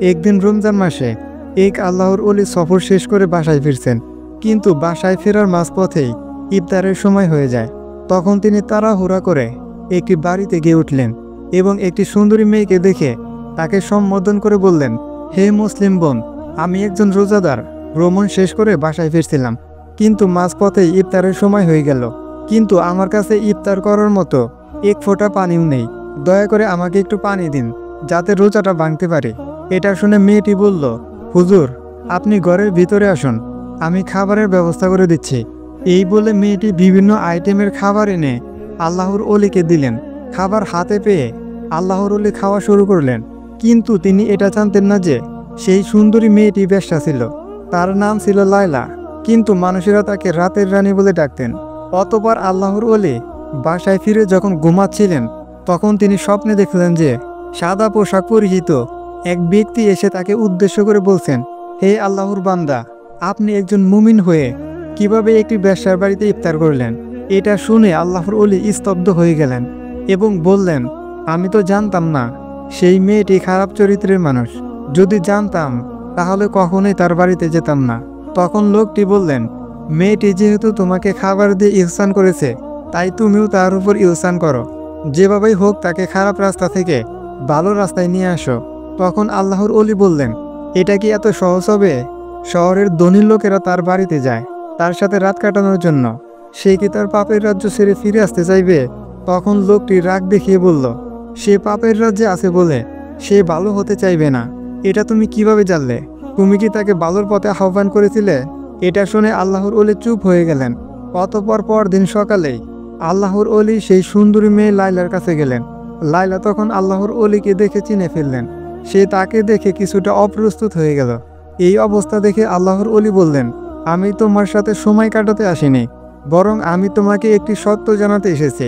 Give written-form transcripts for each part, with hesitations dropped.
একদিন রমজান মাসে এক আল্লাহর ওলি সফর শেষ করে বাসায় ফিরছেন, কিন্তু বাসায় ফেরার মাঝপথেই ইফতারের সময় হয়ে যায়। তখন তিনি তাড়াহুড়া করে একটি বাড়িতে গিয়ে উঠলেন এবং একটি সুন্দরী মেয়েকে দেখে তাকে সম্বোধন করে বললেন, হে মুসলিম বোন, আমি একজন রোজাদার, ভ্রমণ শেষ করে বাসায় ফিরছিলাম, কিন্তু মাঝপথেই ইফতারের সময় হয়ে গেল, কিন্তু আমার কাছে ইফতার করার মতো এক ফোঁটা পানিও নেই। দয়া করে আমাকে একটু পানি দিন, যাতে রোজাটা ভাঙতে পারে। এটা শুনে মেয়েটি বলল, হুজুর, আপনি ঘরের ভিতরে আসুন, আমি খাবারের ব্যবস্থা করে দিচ্ছি। এই বলে মেয়েটি বিভিন্ন আইটেমের খাবার এনে আল্লাহর ওলিকে দিলেন। খাবার হাতে পেয়ে আল্লাহর ওলি খাওয়া শুরু করলেন, কিন্তু তিনি এটা জানতেন না যে সেই সুন্দরী মেয়েটি বেশ্যা ছিল। তার নাম ছিল লায়লা, কিন্তু মানুষেরা তাকে রাতের রানী বলে ডাকতেন। অতঃপর আল্লাহর ওলি বাসায় ফিরে যখন ঘুমাচ্ছিলেন, তখন তিনি স্বপ্নে দেখলেন যে সাদা পোশাক পরিহিত এক ব্যক্তি এসে তাকে উদ্দেশ্য করে বলছেন, হে আল্লাহর বান্দা, আপনি একজন মুমিন হয়ে কিভাবে একটি বেশ্যার বাড়িতে ইফতার করলেন? এটা শুনে আল্লাহর ওলি স্তব্ধ হয়ে গেলেন এবং বললেন, আমি তো জানতাম না সেই মেয়েটি খারাপ চরিত্রের মানুষ। যদি জানতাম তাহলে কখনোই তার বাড়িতে যেতাম না। তখন লোকটি বললেন, মেয়েটি যেহেতু তোমাকে খাবার দিয়ে ইহসান করেছে, তাই তুমিও তার উপর ইহসান করো। যেভাবেই হোক তাকে খারাপ রাস্তা থেকে ভালো রাস্তায় নিয়ে আসো। তখন আল্লাহর ওলি বললেন, এটা কি এত সহজ হবে? শহরের ধনী লোকেরা তার বাড়িতে যায় তার সাথে রাত কাটানোর জন্য, সে কি তার পাপের রাজ্য ছেড়ে ফিরে আসতে চাইবে? তখন লোকটি রাগ দেখিয়ে বলল, সে পাপের রাজ্যে আছে বলে সে ভালো হতে চাইবে না। এটা তুমি কিভাবে জানলে? তুমি কি তাকে ভালোর পথে আহ্বান করেছিলে? এটা শুনে আল্লাহর ওলি চুপ হয়ে গেলেন। অতঃপর পরদিন সকালেই আল্লাহর ওলি সেই সুন্দরী মেয়ে লায়লার কাছে গেলেন। লায়লা তখন আল্লাহর ওলিকে দেখে চিনে ফেললেন। সে তাকে দেখে কিছুটা অপ্রস্তুত হয়ে গেল। এই অবস্থা দেখে আল্লাহর ওলি বললেন, আমি তোমার সাথে সময় কাটাতে আসিনি, বরং আমি তোমাকে একটি সত্য জানাতে এসেছি।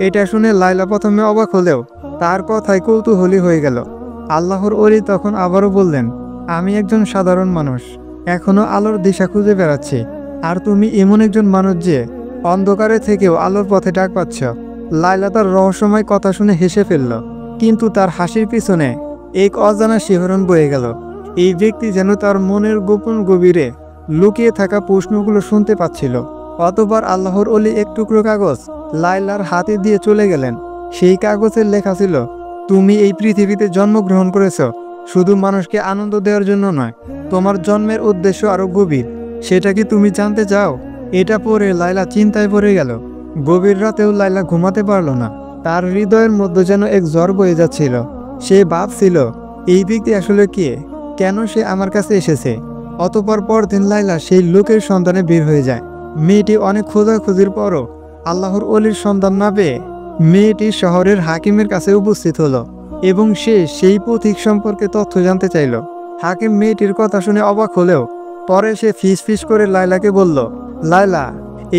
এটা শুনে লায়লা প্রথমে অবাক হলেও তার কথায় কৌতূহলী হয়ে গেল। আল্লাহর ওলি তখন আবারও বললেন, আমি একজন সাধারণ মানুষ, এখনো আলোর দিশা খুঁজে বেড়াচ্ছি, আর তুমি এমন একজন মানুষ যে অন্ধকারে থেকেও আলোর পথে ডাক পাচ্ছ। লায়লা তার রহস্যময় কথা শুনে হেসে ফেলল, কিন্তু তার হাসির পিছনে এক অজানা শিহরণ বয়ে গেল। এই ব্যক্তি যেন তার মনের গোপন গভীরে লুকিয়ে থাকা প্রশ্নগুলো শুনতে পাচ্ছিল। অতঃপর আল্লাহর ওলি এক টুকরো কাগজ লায়লার হাতে দিয়ে চলে গেলেন। সেই কাগজের লেখা ছিল, তুমি এই পৃথিবীতে জন্মগ্রহণ করেছ শুধু মানুষকে আনন্দ দেওয়ার জন্য নয়, তোমার জন্মের উদ্দেশ্য আরো গভীর। সেটা কি তুমি জানতে চাও? এটা পড়ে লায়লা চিন্তায় পড়ে গেল। গভীর রাতেও লায়লা ঘুমাতে পারল না। তার হৃদয়ের মধ্যে যেন এক জ্বর বয়ে যাচ্ছিল। সে ভাবছিল, এই ব্যক্তি আসলে কে? কেন সে আমার কাছে এসেছে? অতঃপর পরদিন লায়লা সেই লোকের সন্ধানে বের হয়ে যায়। মেয়েটি অনেক খোঁজাখুঁজির পরও আল্লাহর ওলির সন্ধান না পেয়ে মেয়েটি শহরের হাকিমের কাছে উপস্থিত হলো এবং সে সেই পথিক সম্পর্কে তথ্য জানতে চাইল। হাকিম মেয়েটির কথা শুনে অবাক হলেও পরে সে ফিস করে লায়লাকে বলল, লায়লা,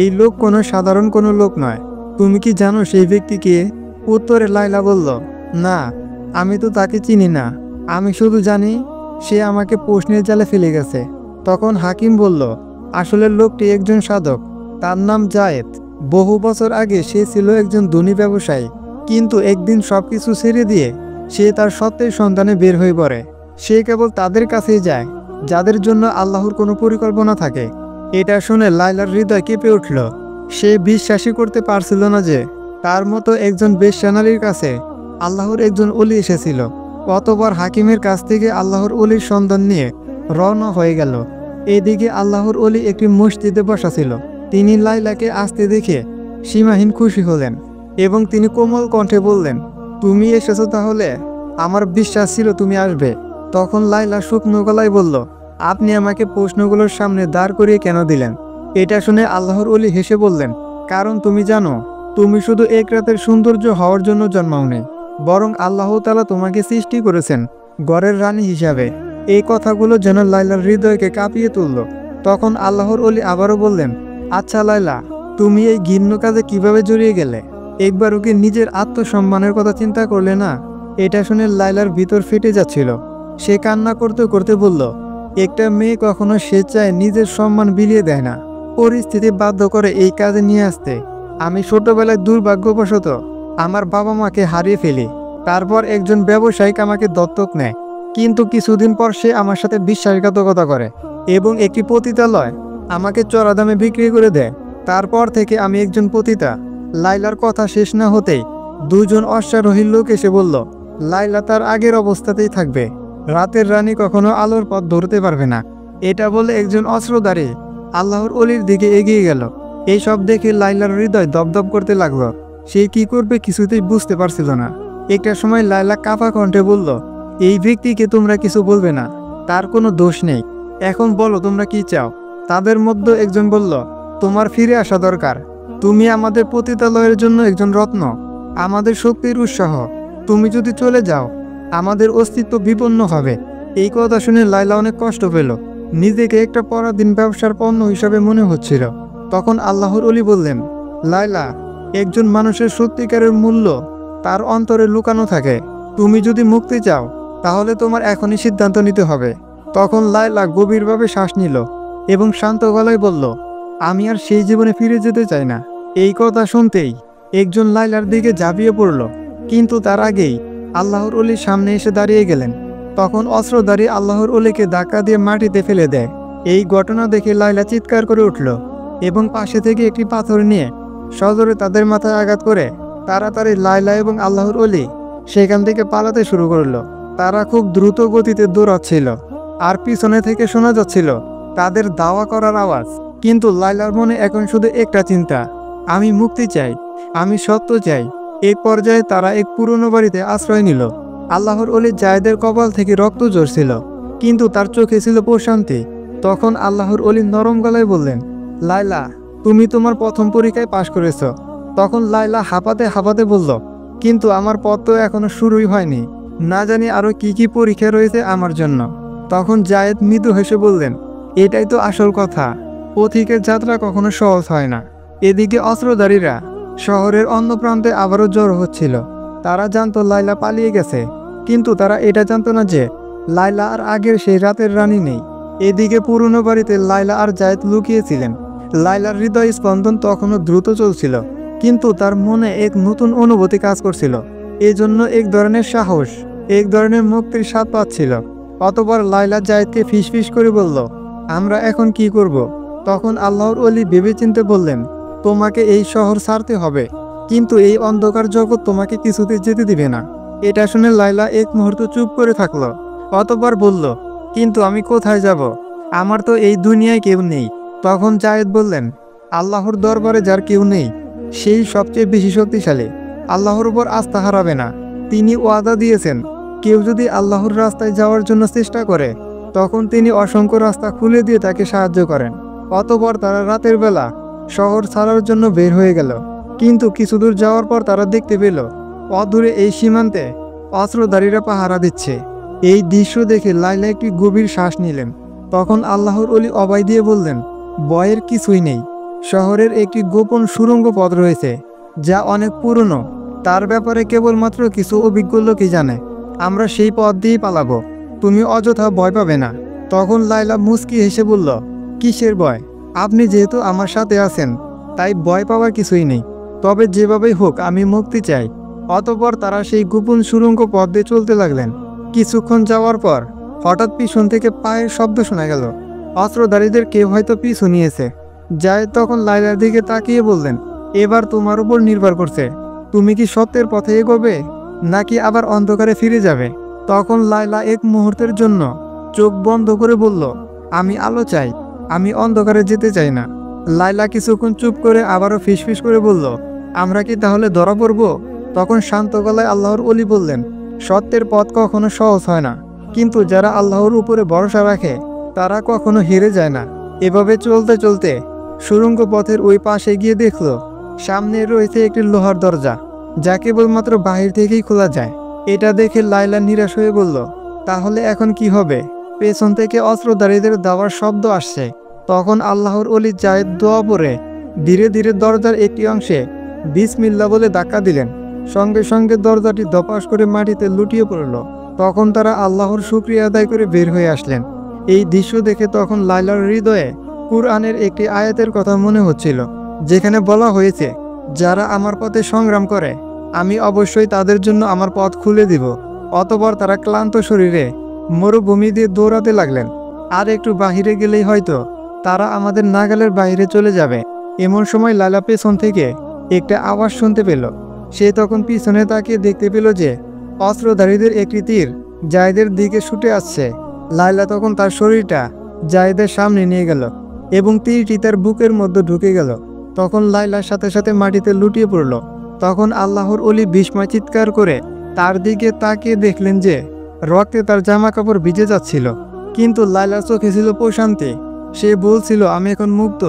এই লোক কোনো সাধারণ কোনো লোক নয়। তুমি কি জানো সেই ব্যক্তি কে? উত্তরে লায়লা বলল, না, আমি তো তাকে চিনি না। আমি শুধু জানি সে আমাকে প্রশ্নের জালে ফেলে গেছে। তখন হাকিম বলল, আসলে লোকটি একজন সাধক, তার নাম জায়েদ। বহু বছর আগে সে ছিল একজন ধনী ব্যবসায়ী, কিন্তু একদিন সবকিছু ছেড়ে দিয়ে সে তার সত্যের সন্ধানে বের হয়ে পড়ে। সে কেবল তাদের কাছেই যায় যাদের জন্য আল্লাহর কোনো পরিকল্পনা থাকে। এটা শুনে লায়লার হৃদয় কেঁপে উঠল। সে বিশ্বাসই করতে পারছিল না যে তার মতো একজন বেশ্যা নারীর কাছে আল্লাহর একজন ওলি এসেছিল। অতঃপর হাকিমের কাছ থেকে আল্লাহর ওলির সন্ধান নিয়ে রওনা হয়ে গেল। এদিকে আল্লাহর ওলি একটি মসজিদে বসা ছিল। তিনি লায়লাকে আসতে দেখে সীমাহীন খুশি হলেন এবং তিনি কোমল কণ্ঠে বললেন, তুমি এসেছো, তাহলে আমার বিশ্বাস ছিল তুমি আসবে। তখন লায়লা শুকনো গলায় বলল, আপনি আমাকে প্রশ্নগুলোর সামনে দাঁড় করিয়ে কেন দিলেন? এটা শুনে আল্লাহর ওলি হেসে বললেন, কারণ তুমি জানো, তুমি শুধু এক রাতের সৌন্দর্য হওয়ার জন্য জন্মাওনি, বরং আল্লাহ তাআলা তোমাকে সৃষ্টি করেছেন ঘরের রানী হিসাবে। এই কথাগুলো যেন লায়লার হৃদয়কে কাঁপিয়ে তুলল। তখন আল্লাহর ওলি আবারও বললেন, আচ্ছা লায়লা, তুমি এই ঘৃণ্য কাজে কিভাবে জড়িয়ে গেলে? একবারও কি নিজের আত্মসম্মানের কথা চিন্তা করলে না? এটা শুনে লায়লার ভিতর ফেটে যাচ্ছিল। সে কান্না করতে করতে বলল, একটা মেয়ে কখনো স্বেচ্ছায় নিজের সম্মান বিলিয়ে দেয় না, পরিস্থিতি বাধ্য করে এই কাজে নিয়ে আসতে। আমি ছোটবেলায় দুর্ভাগ্যবশত আমার বাবা মাকে হারিয়ে ফেলি। তারপর একজন ব্যবসায়িক আমাকে দত্তক নেয়, কিন্তু কিছুদিন পর সে আমার সাথে বিশ্বাসঘাতকতা করে এবং একটি পতিতালয় আমাকে চড়া দামে বিক্রি করে দেয়। তারপর থেকে আমি একজন পতিতা। লাইলার কথা শেষ না হতেই দুজন অশ্বারোহী লোক এসে বলল, লাইলা তার আগের অবস্থাতেই থাকবে। রাতের রানী কখনো আলোর পথ ধরতে পারবে না। এটা বলে একজন অস্ত্রধারী আল্লাহর অলির দিকে এগিয়ে গেল। এই সব দেখে লাইলার হৃদয় দপদপ করতে লাগলো। সে কি করবে কিছুতেই বুঝতে পারছিল না। একটা সময় লাইলা কাঁপা কণ্ঠে বলল, এই ব্যক্তিকে তোমরা কিছু বলবে না, তার কোনো দোষ নেই। এখন বলো তোমরা কি চাও। তাদের মধ্যে একজন বলল, তোমার ফিরে আসা দরকার। তুমি আমাদের পতিতালয়ের জন্য একজন রত্ন, আমাদের শক্তির উৎসাহ। তুমি যদি চলে যাও আমাদের অস্তিত্ব বিপন্ন হবে। এই কথা শুনে লাইলা অনেক কষ্ট পেল। নিজেকে একটা পরাধীন ব্যবসার পণ্য হিসাবে মনে হচ্ছিল। তখন আল্লাহর অলি বললেন, লাইলা, একজন মানুষের সত্যিকারের মূল্য তার অন্তরে লুকানো থাকে। তুমি যদি মুক্তি চাও তাহলে তোমার এখনই সিদ্ধান্ত নিতে হবে। তখন লাইলা গভীরভাবে শ্বাস নিল এবং শান্ত গলায় বলল, আমি আর সেই জীবনে ফিরে যেতে চাই না। এই কথা শুনতেই একজন লাইলার দিকে ঝাঁপিয়ে পড়ল, কিন্তু তার আগেই আল্লাহর অলির সামনে এসে দাঁড়িয়ে গেলেন। তখন অস্ত্রধারী আল্লাহর অলিকে ধাক্কা দিয়ে মাটিতে ফেলে দেয়। এই ঘটনা দেখে লাইলা চিৎকার করে উঠল এবং পাশে থেকে একটি পাথর নিয়ে সজোরে তাদের মাথায় আঘাত করে তাড়াতাড়ি লাইলা এবং আল্লাহর অলি সেখান থেকে পালাতে শুরু করলো। তারা খুব দ্রুত গতিতে দৌড়াচ্ছিল আর পিছনে থেকে শোনা যাচ্ছিল তাদের দাওয়া করার আওয়াজ। কিন্তু লাইলার মনে এখন শুধু একটা চিন্তা, আমি মুক্তি চাই, আমি সত্য চাই। এই পর্যায়ে তারা এক পুরনো বাড়িতে আশ্রয় নিল। আল্লাহর অলি জায়েদের কপাল থেকে রক্ত ঝরছিল, কিন্তু তার চোখে ছিল প্রশান্তি। তখন আল্লাহর অলি নরম গলায় বললেন, লাইলা, তুমি তোমার প্রথম পরীক্ষায় পাশ করেছ। তখন লাইলা হাঁপাতে হাঁপাতে বলল, কিন্তু আমার পথ তো এখনো শুরুই হয়নি, না জানি আরো কি কি পরীক্ষা রয়েছে আমার জন্য। তখন জায়েদ মৃদু হেসে বললেন, এটাই তো আসল কথা, পথিকের যাত্রা কখনো সহজ হয় না। এদিকে অস্ত্রধারীরা শহরের অন্য প্রান্তে আবারও জড়ো হচ্ছিল। তারা জানতো লাইলা পালিয়ে গেছে, কিন্তু তারা এটা জানতো না যে লাইলা আর আগের সেই রাতের রানী নেই। এদিকে পুরনো বাড়িতে লাইলা আর জায়েদ লুকিয়েছিলেন। লাইলার হৃদয় স্পন্দন তখনও দ্রুত চলছিল, কিন্তু তার মনে এক নতুন অনুভূতি কাজ করছিল। এজন্য এক ধরনের সাহস, এক ধরনের মুক্তির স্বাদ পাচ্ছিল। অতঃপর লাইলা জায়েদকে ফিসফিস করে বলল, আমরা এখন কি করব? তখন আল্লাহর অলি ভেবেচিন্তে বললেন, তোমাকে এই শহর ছাড়তে হবে, কিন্তু এই অন্ধকার জগৎ তোমাকে কিছুতে যেতে দিবে না। এটা শুনে লাইলা এক মুহূর্ত চুপ করে থাকলো। অতঃপর বলল, কিন্তু আমি কোথায় যাব? আমার তো এই দুনিয়ায় কেউ নেই। তখন জায়েদ বললেন, আল্লাহর দরবারে যার কেউ নেই সেই সবচেয়ে বেশি শক্তিশালী। আল্লাহর উপর আস্থা হারাবে না। তিনি ওয়াদা দিয়েছেন, কেউ যদি আল্লাহর রাস্তায় যাওয়ার জন্য চেষ্টা করে তখন তিনি অসংখ্য রাস্তা খুলে দিয়ে তাকে সাহায্য করেন। অতঃপর তারা রাতের বেলা শহর ছাড়ার জন্য বের হয়ে গেল। কিন্তু কিছু দূর যাওয়ার পর তারা দেখতে পেল অদূরে এই সীমান্তে অস্ত্রধারীরা পাহারা দিচ্ছে। এই দৃশ্য দেখে লাইলা একটি গভীর শ্বাস নিলেন। তখন আল্লাহর অলি অভয় দিয়ে বললেন, ভয়ের কিছুই নেই। শহরের একটি গোপন সুড়ঙ্গ পথ রয়েছে যা অনেক পুরনো। তার ব্যাপারে কেবলমাত্র কিছু অভিজ্ঞ লোকই জানে। আমরা সেই পথ দিয়েই পালাবো। তুমি অযথা ভয় পাবে না। তখন লাইলা মুচকি হেসে বলল, কিসের ভয়? আপনি যেহেতু আমার সাথে আছেন তাই ভয় পাওয়ার কিছুই নেই। তবে যেভাবেই হোক আমি মুক্তি চাই। অতঃপর তারা সেই গোপন সুড়ঙ্গ পথ দিয়ে চলতে লাগলেন। কিছুক্ষণ যাওয়ার পর হঠাৎ পিছন থেকে পায়ের শব্দ শোনা গেল। অস্ত্রধারীদের কেউ হয়তো পিছু নিয়েছে। জায়েদ তখন লাইলার দিকে তাকিয়ে বললেন, এবার তোমার উপর নির্ভর করছে। তুমি কি সত্যের পথে এগোবে নাকি আবার অন্ধকারে ফিরে যাবে? তখন লাইলা এক মুহূর্তের জন্য চোখ বন্ধ করে বলল, আমি আলো চাই, আমি অন্ধকারে যেতে চাই না। লাইলা কিছুক্ষণ চুপ করে আবারও ফিসফিস করে বলল, আমরা কি তাহলে ধরা পড়ব? তখন শান্ত গলায় আল্লাহর অলি বললেন, সত্যের পথ কখনো সহজ হয় না, কিন্তু যারা আল্লাহর উপরে ভরসা রাখে তারা কখনো হেরে যায় না। এভাবে চলতে চলতে সুড়ঙ্গ পথের ওই পাশে গিয়ে দেখল সামনে রয়েছে একটি লোহার দরজা, যা কেবলমাত্র বাহির থেকেই খোলা যায়। এটা দেখে লাইলা নিরাশ হয়ে বলল, তাহলে এখন কি হবে? পেছন থেকে অস্ত্রধারীদের দাওয়ার শব্দ আসছে। তখন আল্লাহর অলি জায়েদ দোয়া পড়ে ধীরে ধীরে দরজার একটি অংশে বিসমিল্লাহ বলে ধাক্কা দিলেন। সঙ্গে সঙ্গে দরজাটি ধপাস করে মাটিতে লুটিয়ে পড়ল। তখন তারা আল্লাহর শুকরিয়া আদায় করে বের হয়ে আসলেন। এই দৃশ্য দেখে তখন লাইলার হৃদয়ে কুরআনের একটি আয়াতের কথা মনে হচ্ছিল, যেখানে বলা হয়েছে, যারা আমার পথে সংগ্রাম করে আমি অবশ্যই তাদের জন্য আমার পথ খুলে দিব। অতঃপর তারা ক্লান্ত শরীরে মরুভূমি দিয়ে দৌড়াতে লাগলেন। আর একটু বাহিরে গেলেই হয়তো তারা আমাদের নাগালের বাইরে চলে যাবে। এমন সময় লায়লা পেছন থেকে একটা আওয়াজ শুনতে পেল। সে তখন পিছনে তাকিয়ে দেখতে পেল যে অস্ত্রধারীদের একটি তীর জায়েদের দিকে ছুটে আসছে। লায়লা তখন তার শরীরটা জায়েদের সামনে নিয়ে গেল এবং তীরটি তার বুকের মধ্যে ঢুকে গেল। তখন লায়লার সাথে সাথে মাটিতে লুটিয়ে পড়ল। তখন আল্লাহর ওলি বিস্ময় চিৎকার করে তার দিকে তাকিয়ে দেখলেন যে রক্তে তার জামা কাপড় ভিজে যাচ্ছিল, কিন্তু লায়লার চোখে ছিল প্রশান্তি। সে বলছিল, আমি এখন মুক্ত,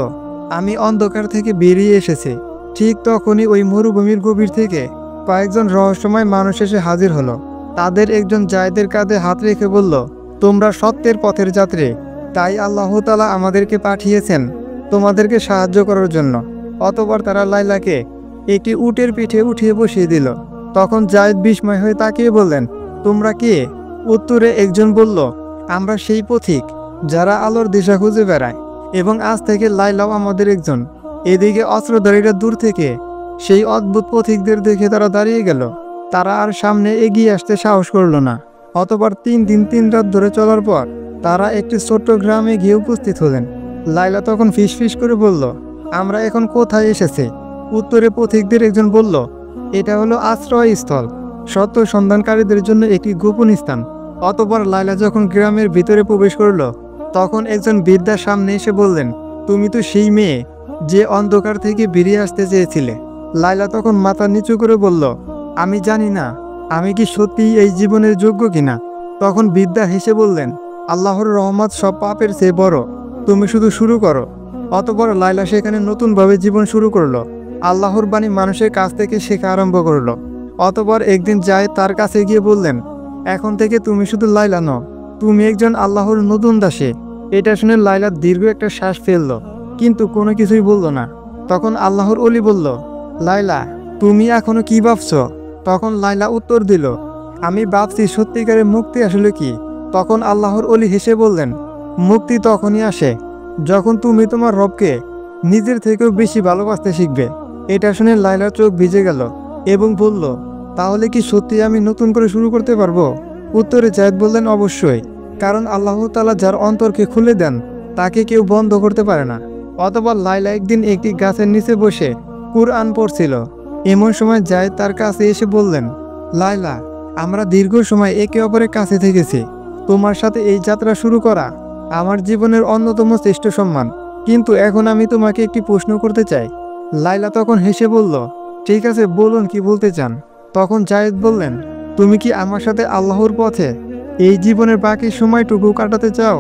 আমি অন্ধকার থেকে বেরিয়ে এসেছি। ঠিক তখনই ওই মরুভূমির গভীর থেকে কয়েকজন রহস্যময় মানুষ এসে হাজির হলো। তাদের একজন জায়েদের কাঁধে হাত রেখে বলল, তোমরা সত্যের পথের যাত্রী, তাই আল্লাহ তাআলা আমাদেরকে পাঠিয়েছেন তোমাদেরকে সাহায্য করার জন্য। অতঃপর তারা লায়লাকে একটি উটের পিঠে উঠিয়ে বসিয়ে দিল। তখন জায়েদ বিস্ময় হয়ে তাকিয়ে বললেন, তোমরা কে? উত্তরে একজন বলল, আমরা সেই পথিক যারা আলোর দিশা খুঁজে বেড়ায়, এবং আজ থেকে লায়লাও আমাদের একজন। এদিকে অস্ত্রধারীরা দূর থেকে সেই অদ্ভুত পথিকদের দেখে তারা দাঁড়িয়ে গেল। তারা আর সামনে এগিয়ে আসতে সাহস করল না। অতঃপর 3 দিন 3 রাত ধরে চলার পর তারা একটি ছোট্ট গ্রামে গিয়ে উপস্থিত হলেন। লায়লা তখন ফিসফিস করে বলল, আমরা এখন কোথায় এসেছি? উত্তরে পথিকদের একজন বলল, এটা হলো আশ্রয়স্থল, সত্য সন্ধানকারীদের জন্য একটি গোপন স্থান। অতঃপর লায়লা যখন গ্রামের ভিতরে প্রবেশ করল, তখন একজন বৃদ্ধার সামনে এসে বললেন, তুমি তো সেই মেয়ে যে অন্ধকার থেকে বেরিয়ে আসতে চেয়েছিলে। লায়লা তখন মাথা নিচু করে বলল, আমি জানি না আমি কি সত্যিই এই জীবনের যোগ্য কিনা। তখন বৃদ্ধা হেসে বললেন, আল্লাহর রহমত সব পাপের চেয়ে বড়, তুমি শুধু শুরু করো। অতঃপর লায়লা সেখানে নতুনভাবে জীবন শুরু করলো। আল্লাহর বাণী মানুষের কাছ থেকে শেখা আরম্ভ করলো। অতঃপর একদিন জায়েদ তার কাছে গিয়ে বললেন, এখন থেকে তুমি শুধু লায়লা নও, তুমি একজন আল্লাহর নতুন দাসী। এটা শুনে লায়লা দীর্ঘ একটা শ্বাস ফেলল, কিন্তু কোনো কিছুই বলল না। তখন আল্লাহর ওলি বলল, লায়লা, তুমি এখনো কি ভাবছ? তখন লায়লা উত্তর দিল, আমি ভাবছি সত্যিকারের মুক্তি আসলে কি। তখন আল্লাহর ওলি হেসে বললেন, মুক্তি তখনই আসে যখন তুমি তোমার রবকে নিজের থেকেও বেশি ভালোবাসতে শিখবে। এটা শুনে লায়লার চোখ ভিজে গেল এবং বলল, তাহলে কি সত্যি আমি নতুন করে শুরু করতে পারবো? উত্তরে জায়েদ বললেন, অবশ্যই, কারণ আল্লাহ তাআলা যার অন্তরকে খুলে দেন তাকে কেউ বন্ধ করতে পারে না। অতঃপর লায়লা একদিন একটি গাছের নিচে বসে কুরআন পড়ছিল। এমন সময় জায়েদ তার কাছে এসে বললেন, লায়লা, আমরা দীর্ঘ সময় একে অপরের কাছে থেকেছি। তোমার সাথে এই যাত্রা শুরু করা আমার জীবনের অন্যতম শ্রেষ্ঠ সম্মান, কিন্তু এখন আমি তোমাকে একটি প্রশ্ন করতে চাই। লায়লা তখন হেসে বলল, ঠিক আছে, বলুন কি বলতে চান। তখন জায়েদ বললেন, তুমি কি আমার সাথে আল্লাহর পথে এই জীবনের বাকি সময়টুকু কাটাতে চাও?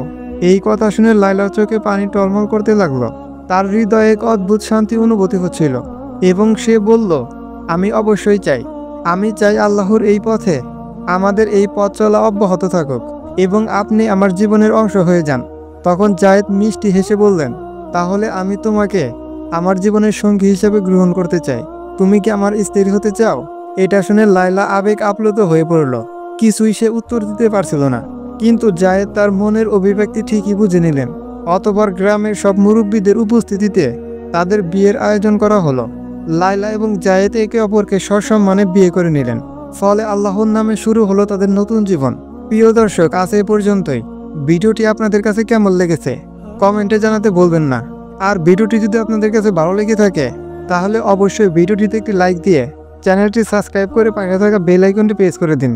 এই কথা শুনে লায়লার চোখে পানি টলমল করতে লাগলো। তার হৃদয়ে এক অদ্ভুত শান্তি অনুভূতি হচ্ছিল এবং সে বলল, আমি অবশ্যই চাই। আমি চাই আল্লাহর এই পথে আমাদের এই পথ চলা অব্যাহত থাকুক এবং আপনি আমার জীবনের অংশ হয়ে যান। তখন জায়েদ মিষ্টি হেসে বললেন, তাহলে আমি তোমাকে আমার জীবনের সঙ্গী হিসেবে গ্রহণ করতে চাই। তুমি কি আমার স্ত্রী হতে চাও? এটা শুনে লায়লা আবেগ আপ্লুত হয়ে পড়ল। কিছুই সে উত্তর দিতে পারছিল না, কিন্তু জায়েদ তার মনের অভিব্যক্তি ঠিকই বুঝে নিলেন। অতঃপর গ্রামের সব মুরব্বীদের উপস্থিতিতে তাদের বিয়ের আয়োজন করা হলো। লায়লা এবং জায়েদ একে অপরকে সসম্মানে বিয়ে করে নিলেন। ফলে আল্লাহর নামে শুরু হলো তাদের নতুন জীবন। প্রিয় দর্শক, আজ এই পর্যন্তই। ভিডিওটি আপনাদের কাছে কেমন লেগেছে কমেন্টে জানাতে বলবেন না। আর ভিডিওটি যদি আপনাদের কাছে ভালো লেগে থাকে তাহলে অবশ্যই ভিডিওটিতে একটি লাইক দিয়ে চ্যানেলটি সাবস্ক্রাইব করে পাশে থাকা বেল আইকনটি প্রেস করে দিন।